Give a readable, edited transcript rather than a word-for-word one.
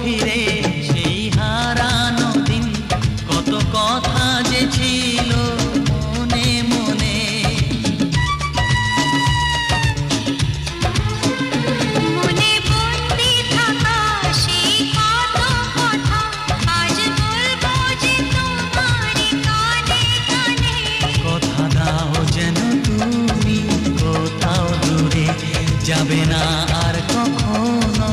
ঘিরে সেই হারানো দিন, কত কথা যে ছিল মনে মনে। মনে বন্দি থাকা সেই কত কথা আজ বলবো যে তোমারই কানে কানে। কথা দাও যেন তুমি কোথাও দূরে যাবে না আর কখনো।